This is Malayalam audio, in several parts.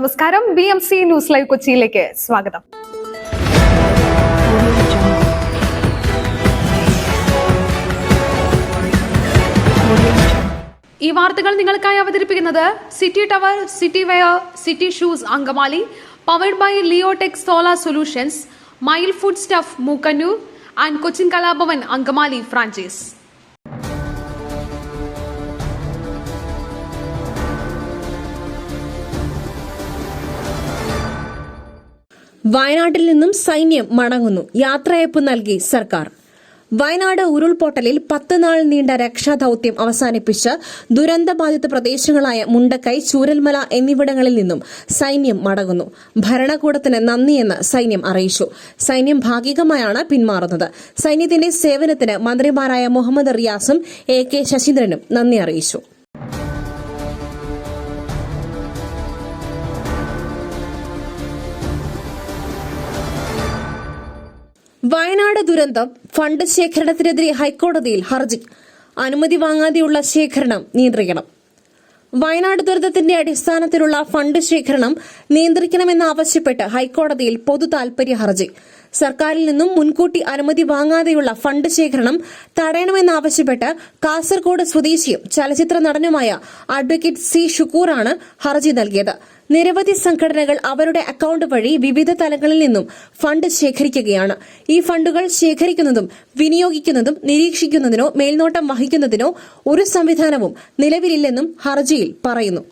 നമസ്കാരം. BMC ന്യൂസ് ലൈവ് കൊച്ചിയിലേക്ക് സ്വാഗതം. ഈ വാർത്തകൾ നിങ്ങൾക്കായി അവതരിപ്പിക്കുന്നത് city tower, city wear, city shoes Angamaly, powered by Leotech solar solutions, mile food stuff Mookkannoor and Cochin Kalabhavan Angamaly franchise. വയനാട്ടിൽ നിന്നും സൈന്യം മടങ്ങുന്നു. യാത്രയയപ്പ് നൽകി സർക്കാർ. വയനാട് ഉരുൾപൊട്ടലിൽ 10 നാൾ നീണ്ട രക്ഷാദൌത്യം അവസാനിപ്പിച്ച് ദുരന്തബാധിത പ്രദേശങ്ങളായ മുണ്ടക്കൈ, ചൂരൽമല എന്നിവിടങ്ങളിൽ നിന്നും സൈന്യം മടങ്ങുന്നു. ഭരണകൂടത്തിന് നന്ദിയെന്ന് സൈന്യം അറിയിച്ചു. സൈന്യം ഭാഗികമായാണ് പിന്മാറുന്നത്. സൈന്യത്തിന്റെ സേവനത്തിന് മന്ത്രിമാരായ മുഹമ്മദ് റിയാസും AK ശശീന്ദ്രനും നന്ദി അറിയിച്ചു. വയനാട് ദുരന്തം ഫണ്ട് ശേഖരണത്തിനെതിരെ ഹൈക്കോടതിയിൽ ഹർജി. അനുമതി വാങ്ങാതെയുള്ള ശേഖരണം നിയന്ത്രിക്കണം. വയനാട് ദുരന്തത്തിന്റെ അടിസ്ഥാനത്തിലുള്ള ഫണ്ട് ശേഖരണം നിയന്ത്രിക്കണമെന്നാവശ്യപ്പെട്ട് ഹൈക്കോടതിയിൽ പൊതു താൽപര്യ ഹർജി. സർക്കാരിൽ നിന്നും മുൻകൂട്ടി അനുമതി വാങ്ങാതെയുള്ള ഫണ്ട് ശേഖരണം തടയണമെന്നാവശ്യപ്പെട്ട് കാസർഗോഡ് സ്വദേശിയും ചലച്ചിത്ര നടനുമായ അഡ്വക്കേറ്റ് C. ഷുക്കൂറാണ് ഹർജി നൽകിയത്. നിരവധി സംഘടനകൾ അവരുടെ അക്കൌണ്ട് വഴി വിവിധ തലങ്ങളിൽ നിന്നും ഫണ്ട് ശേഖരിക്കുകയാണ്. ഈ ഫണ്ടുകൾ ശേഖരിക്കുന്നതും വിനിയോഗിക്കുന്നതും നിരീക്ഷിക്കുന്നതിനോ മേൽനോട്ടം വഹിക്കുന്നതിനോ ഒരു സംവിധാനവും നിലവിലില്ലെന്നും ഹർജിയിൽ പറയുന്നു.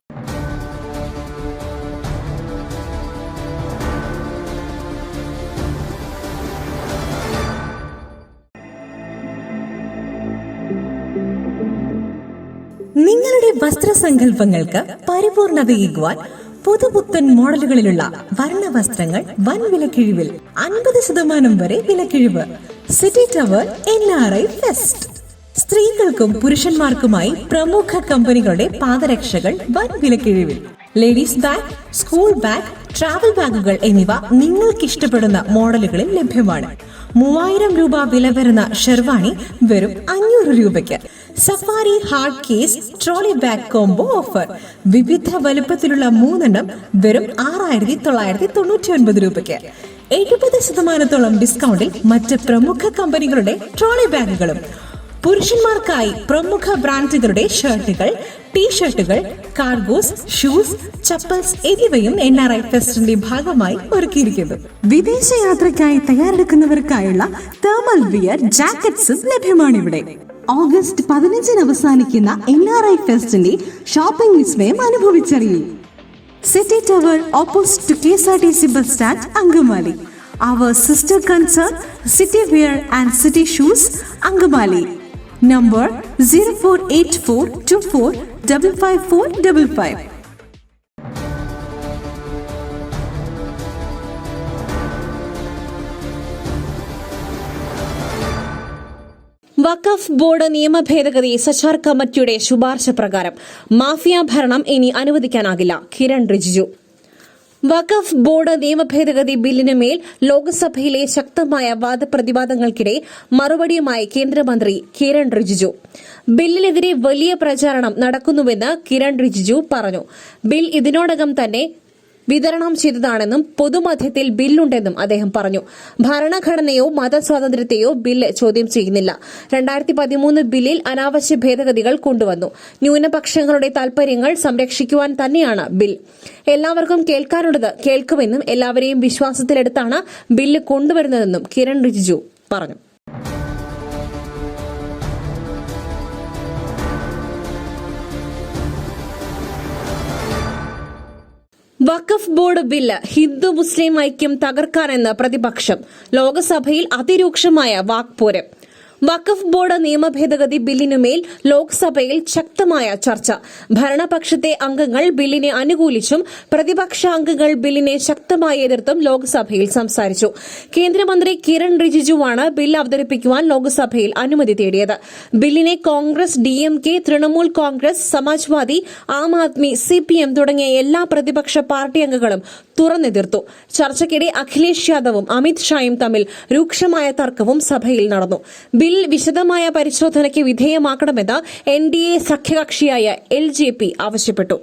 നിങ്ങളുടെ വസ്ത്രസങ്കല്പങ്ങൾക്ക് പരിപൂർണതയേകുവാൻ പുതുപുത്തൻ മോഡലുകളിലുള്ള വർണ്ണവസ്ത്രങ്ങൾ വൻ വിലക്കിഴിവിൽ 50% വരെ വിലക്കിഴിവ്. City tower NRI fest. സ്ത്രീകൾക്കും പുരുഷന്മാർക്കുമായി പ്രമുഖ കമ്പനികളുടെ പാദരക്ഷകൾ വൻ വിലക്കിഴിവിൽ. Ladies bag, school bag, travel ബാഗുകൾ എന്നിവ നിങ്ങൾക്കിഷ്ടപ്പെടുന്ന മോഡലുകളിൽ ലഭ്യമാണ്. 3000 രൂപ വില വരുന്ന ഷെർവാണി വെറും 500 രൂപയ്ക്ക്. Safari hard case trolley bag combo offer. വിവിധ വലുപ്പത്തിലുള്ള 3 എണ്ണം വെറും 6999 രൂപയ്ക്ക്. 70% ഡിസ്കൗണ്ടിൽ മറ്റ് പ്രമുഖ കമ്പനികളുടെ ട്രോളി ബാഗുകളും. പുരുഷന്മാർക്കായി പ്രമുഖ ബ്രാൻഡുകളുടെ ഷർട്ടുകൾ, ടീഷർട്ടുകൾ, കാർഗോസ്, ഷൂസ്, ചപ്പൽസ് എന്നിവയും NRI ഫെസ്റ്റിന്റെ ഭാഗമായി ഒരുക്കിയിരിക്കുന്നു. വിദേശയാത്രയ്ക്കായി തയ്യാറെടുക്കുന്നവർക്കായുള്ള തേർമൽ വിയർ ജാക്കറ്റ്സും ലഭ്യമാണിവിടെ. ഓഗസ്റ്റ് 15 അവസാനിക്കുന്ന NRI ഫെസ്റ്റിന്റെ ഷോപ്പിംഗ് വിസ്മയം അനുഭവിച്ചറിയും. City tower opposite to KSRTC bus stand Angamaly. Our sister concern City Wear and City Shoes Angamali. Number 048424555555. Waqf board നിയമ ഭേദഗതി സച്ചാർ കമ്മിറ്റിയുടെ ശുപാർശ പ്രകാരം മാഫിയ ഭരണം ഇനി അനുവദിക്കാനാകില്ല. കിരൺ റിജിജു. വഖഫ് ബോർഡ് നിയമ ഭേദഗതി ബില്ലിനുമേൽ ലോക്സഭയിലെ ശക്തമായ വാദപ്രതിവാദങ്ങൾക്കിടെ മറുപടിയുമായി കേന്ദ്രമന്ത്രി കിരൺ റിജിജു. ബില്ലിനെതിരെ വലിയ പ്രചാരണം നടക്കുന്നുവെന്ന് കിരൺ റിജിജു പറഞ്ഞു. ബിൽ ഇതിനോടകം തന്നെ വിതരണം ചെയ്തതാണെന്നും പൊതുമധ്യത്തിൽ ബില്ലുണ്ടെന്നും അദ്ദേഹം പറഞ്ഞു. ഭരണഘടനയോ മതസ്വാതന്ത്ര്യത്തെയോ ബില്ല് ചോദ്യം ചെയ്യുന്നില്ല. 2013 ബില്ലിൽ അനാവശ്യ ഭേദഗതികൾ കൊണ്ടുവന്നു. ന്യൂനപക്ഷങ്ങളുടെ താൽപര്യങ്ങൾ സംരക്ഷിക്കുവാൻ തന്നെയാണ് ബിൽ. എല്ലാവർക്കും കേൾക്കാനുള്ളത് കേൾക്കുമെന്നും എല്ലാവരെയും വിശ്വാസത്തിലെടുത്താണ് ബില്ല് കൊണ്ടുവരുന്നതെന്നും കിരൺ റിജിജു പറഞ്ഞു. വഖഫ് ബോർഡ് ബില്ല് ഹിന്ദു മുസ്ലിം ഐക്യം തകർക്കാനെന്ന് പ്രതിപക്ഷം. ലോക്സഭയിൽ അതിരൂക്ഷമായ വാക്പോര്. വഖഫ് ബോർഡ് നിയമ ഭേദഗതി ബില്ലിനുമേൽ ലോക്സഭയിൽ ശക്തമായ ചർച്ച. ഭരണപക്ഷത്തെ അംഗങ്ങൾ ബില്ലിനെ അനുകൂലിച്ചും പ്രതിപക്ഷ അംഗങ്ങൾ ബില്ലിനെ ശക്തമായി എതിർത്തും ലോക്സഭയിൽ സംസാരിച്ചു. കേന്ദ്രമന്ത്രി കിരൺ റിജിജുവാണ് ബിൽ അവതരിപ്പിക്കുവാൻ ലോക്സഭയിൽ അനുമതി തേടിയത്. ബില്ലിനെ കോൺഗ്രസ്, DMK, തൃണമൂൽ കോൺഗ്രസ്, സമാജ്വാദി, ആം ആദ്മി, CPM തുടങ്ങിയ എല്ലാ പ്രതിപക്ഷ പാർട്ടി അംഗങ്ങളും തുറന്നെതിർത്തു. ചർച്ചയ്ക്കിടെ അഖിലേഷ് യാദവും അമിത് ഷായും തമ്മിൽ രൂക്ഷമായ തർക്കവും സഭയിൽ നടന്നു. ബിൽ വിശദമായ പരിശോധനയ്ക്ക് വിധേയമാക്കണമെന്ന് NDA സഖ്യകക്ഷിയായ LJP ആവശ്യപ്പെട്ടു.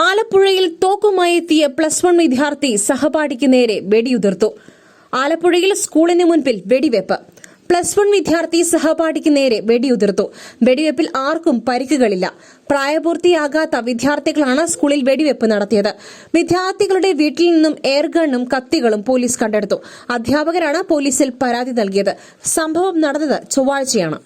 ആലപ്പുഴയിൽ തോക്കുമായി എത്തിയ +1 വിദ്യാർത്ഥി സഹപാഠിക്ക് നേരെ വെടിയുതിർത്തു. ആലപ്പുഴയിൽ സ്കൂളിന് മുൻപിൽ വെടിവെപ്പ്. +1 വിദ്യാർത്ഥി സഹപാഠിക്ക് നേരെ വെടിയുതിർത്തു. വെടിവെപ്പിൽ ആർക്കും പരിക്കുകളില്ല. പ്രായപൂർത്തിയാകാത്ത വിദ്യാർത്ഥികളാണ് സ്കൂളിൽ വെടിവെപ്പ് നടത്തിയത്. വിദ്യാർത്ഥികളുടെ വീട്ടിൽ നിന്നും എയർഗണ്ണും കത്തികളും പോലീസ് കണ്ടെടുത്തു. അധ്യാപകരാണ് പോലീസിൽ പരാതി നൽകിയത്. സംഭവം നടന്നത് ചൊവ്വാഴ്ചയാണ്.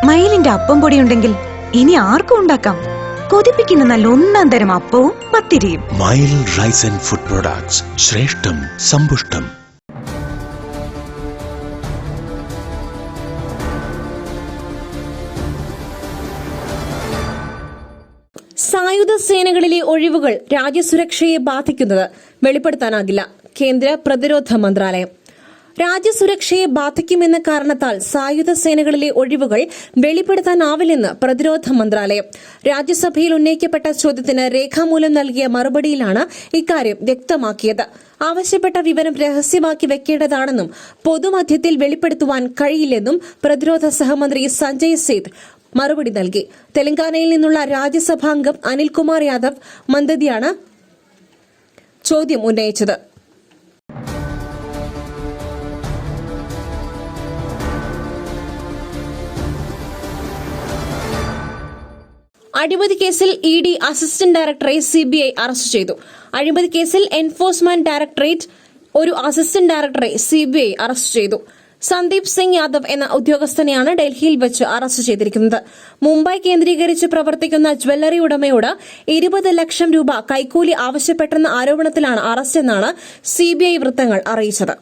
മയിലിന്റെ അപ്പം പൊടിയുണ്ടെങ്കിൽ ഇനി ആർക്കും ഉണ്ടാക്കാം. കൊതിപ്പിക്കുന്ന നല്ല ഒന്നാം തരം അപ്പവും പത്തിരിയും. മയിൽ റൈസ് ആൻഡ് ഫുഡ് പ്രൊഡക്ട്സ്, ശ്രേഷ്ഠം സമ്പുഷ്ടം. സായുധ സേനകളിലെ ഒഴിവുകൾ രാജ്യസുരക്ഷയെ ബാധിക്കുന്നത് വെളിപ്പെടുത്താനാകില്ല. കേന്ദ്ര പ്രതിരോധ മന്ത്രാലയം രാജ്യസുരക്ഷയെ ബാധിക്കുമെന്ന കാരണത്താൽ സായുധ സേനകളിലെ ഒഴിവുകൾ വെളിപ്പെടുത്താനാവില്ലെന്ന് പ്രതിരോധ മന്ത്രാലയം രാജ്യസഭയിൽ ഉന്നയിക്കപ്പെട്ട ചോദ്യത്തിന് രേഖാമൂലം നൽകിയ മറുപടിയിലാണ് ഇക്കാര്യം വ്യക്തമാക്കിയത്. ആവശ്യപ്പെട്ട വിവരം രഹസ്യമാക്കി വെക്കേണ്ടതാണെന്നും പൊതുമധ്യത്തിൽ വെളിപ്പെടുത്തുവാൻ കഴിയില്ലെന്നും പ്രതിരോധ സഹമന്ത്രി സഞ്ജയ് സേത്ത് മറുപടി നൽകി. തെലങ്കാനയിൽ നിന്നുള്ള രാജ്യസഭാംഗം അനിൽകുമാർ യാദവ് മന്ദതിയാണ് ചോദ്യം ഉന്നയിച്ചത്. അഴിമതി കേസിൽ ഇഡി അസിസ്റ്റന്റ് ഡയറക്ടറെ സിബിഐ അറസ്റ്റ് ചെയ്തു. അഴിമതി കേസിൽ എൻഫോഴ്സ്മെന്റ് ഡയറക്ടറേറ്റ് ഒരു അസിസ്റ്റന്റ് ഡയറക്ടറെ സിബിഐ അറസ്റ്റ് ചെയ്തു. സന്ദീപ് സിംഗ് യാദവ് എന്ന ഉദ്യോഗസ്ഥനെയാണ് ഡൽഹിയിൽ വെച്ച് അറസ്റ്റ് ചെയ്തിരിക്കുന്നത്. മുംബൈ കേന്ദ്രീകരിച്ച് പ്രവർത്തിക്കുന്ന ജ്വല്ലറി ഉടമയോട് 20 ലക്ഷം രൂപ കൈക്കൂലി ആവശ്യപ്പെട്ടെന്ന ആരോപണത്തിലാണ് അറസ്റ്റെന്നാണ് സിബിഐ വൃത്തങ്ങൾ അറിയിച്ചത്.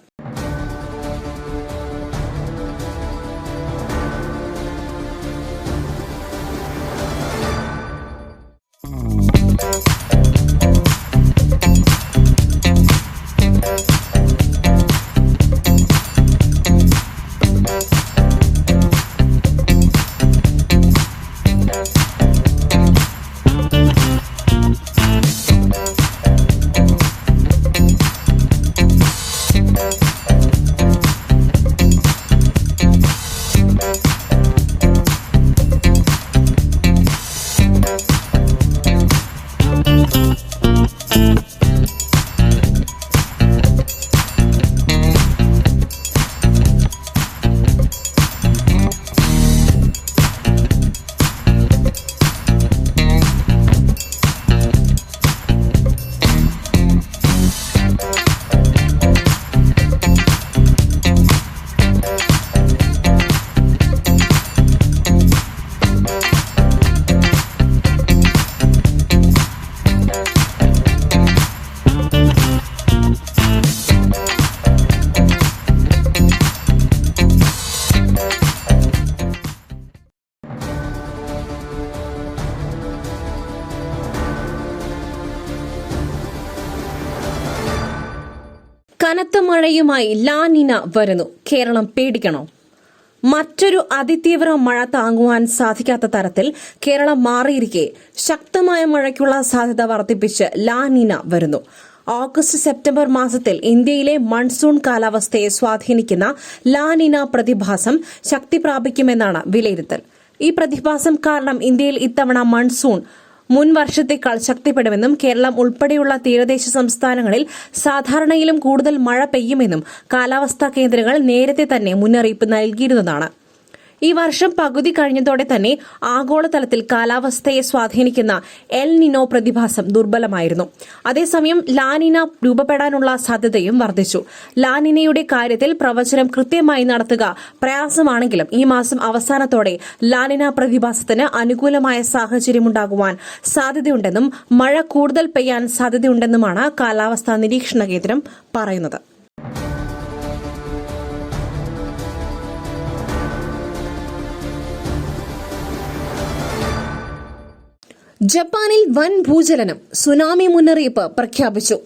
കനത്ത മഴയുമായി ലാനിന വരുന്നു. കേരളം പേടിക്കണോ? മറ്റൊരു അതിതീവ്ര മഴ താങ്ങുവാൻ സാധിക്കാത്ത തരത്തിൽ കേരളം മാറിയിരിക്കെ ശക്തമായ മഴയ്ക്കുള്ള സാധ്യത വർദ്ധിപ്പിച്ച് ലാനിന വരുന്നു. ഓഗസ്റ്റ് സെപ്റ്റംബർ മാസത്തിൽ ഇന്ത്യയിലെ മൺസൂൺ കാലാവസ്ഥയെ സ്വാധീനിക്കുന്ന ലാനിന പ്രതിഭാസം ശക്തി പ്രാപിക്കുമെന്നാണ് വിലയിരുത്തൽ. ഈ പ്രതിഭാസം കാരണം ഇന്ത്യയിൽ ഇത്തവണ മൺസൂൺ മുൻ വർഷത്തേക്കാൾ ശക്തിപ്പെടുമെന്നും കേരളം ഉൾപ്പെടെയുള്ള തീരദേശ സംസ്ഥാനങ്ങളിൽ സാധാരണയിലും കൂടുതൽ മഴ പെയ്യുമെന്നും കാലാവസ്ഥാ കേന്ദ്രങ്ങൾ നേരത്തെ തന്നെ മുന്നറിയിപ്പ് നൽകിയിരുന്നതാണ്. ഈ വർഷം പകുതി കഴിഞ്ഞതോടെ തന്നെ ആഗോളതലത്തിൽ കാലാവസ്ഥയെ സ്വാധീനിക്കുന്ന എൽ നിനോ പ്രതിഭാസം ദുർബലമായിരുന്നു. അതേസമയം ലാനിന രൂപപ്പെടാനുള്ള സാധ്യതയും വർദ്ധിച്ചു. ലാനിനയുടെ കാര്യത്തിൽ പ്രവചനം കൃത്യമായി നടത്തുക പ്രയാസമാണെങ്കിലും ഈ മാസം അവസാനത്തോടെ ലാനിന പ്രതിഭാസത്തിന് അനുകൂലമായ സാഹചര്യമുണ്ടാകുവാൻ സാധ്യതയുണ്ടെന്നും മഴ കൂടുതൽ പെയ്യാൻ സാധ്യതയുണ്ടെന്നുമാണ് കാലാവസ്ഥാ നിരീക്ഷണ കേന്ദ്രം പറയുന്നത്. ജപ്പാനിൽ വൻ ഭൂചലനം, സുനാമി മുന്നറിയിപ്പ് പ്രഖ്യാപിച്ചു.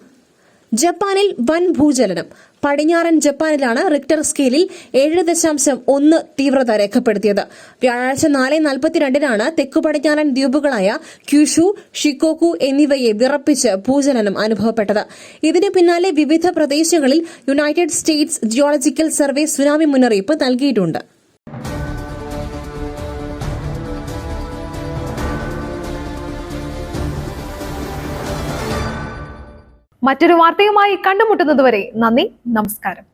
ജപ്പാനിൽ വൻ ഭൂചലനം. പടിഞ്ഞാറൻ ജപ്പാനിലാണ് റിക്ടർ സ്കെയിലിൽ 7.1 തീവ്രത രേഖപ്പെടുത്തിയത്. വ്യാഴാഴ്ച 4:42 തെക്കു പടിഞ്ഞാറൻ ദ്വീപുകളായ ക്യൂഷു, ഷിക്കോക്കു എന്നിവയെ വിറപ്പിച്ച് ഭൂചലനം അനുഭവപ്പെട്ടത്. ഇതിനു പിന്നാലെ വിവിധ പ്രദേശങ്ങളിൽ United States geological survey tsunami മുന്നറിയിപ്പ് നൽകിയിട്ടുണ്ട്. മറ്റൊരു വാർത്തയുമായി കണ്ടുമുട്ടുന്നതുവരെ നന്ദി, നമസ്കാരം.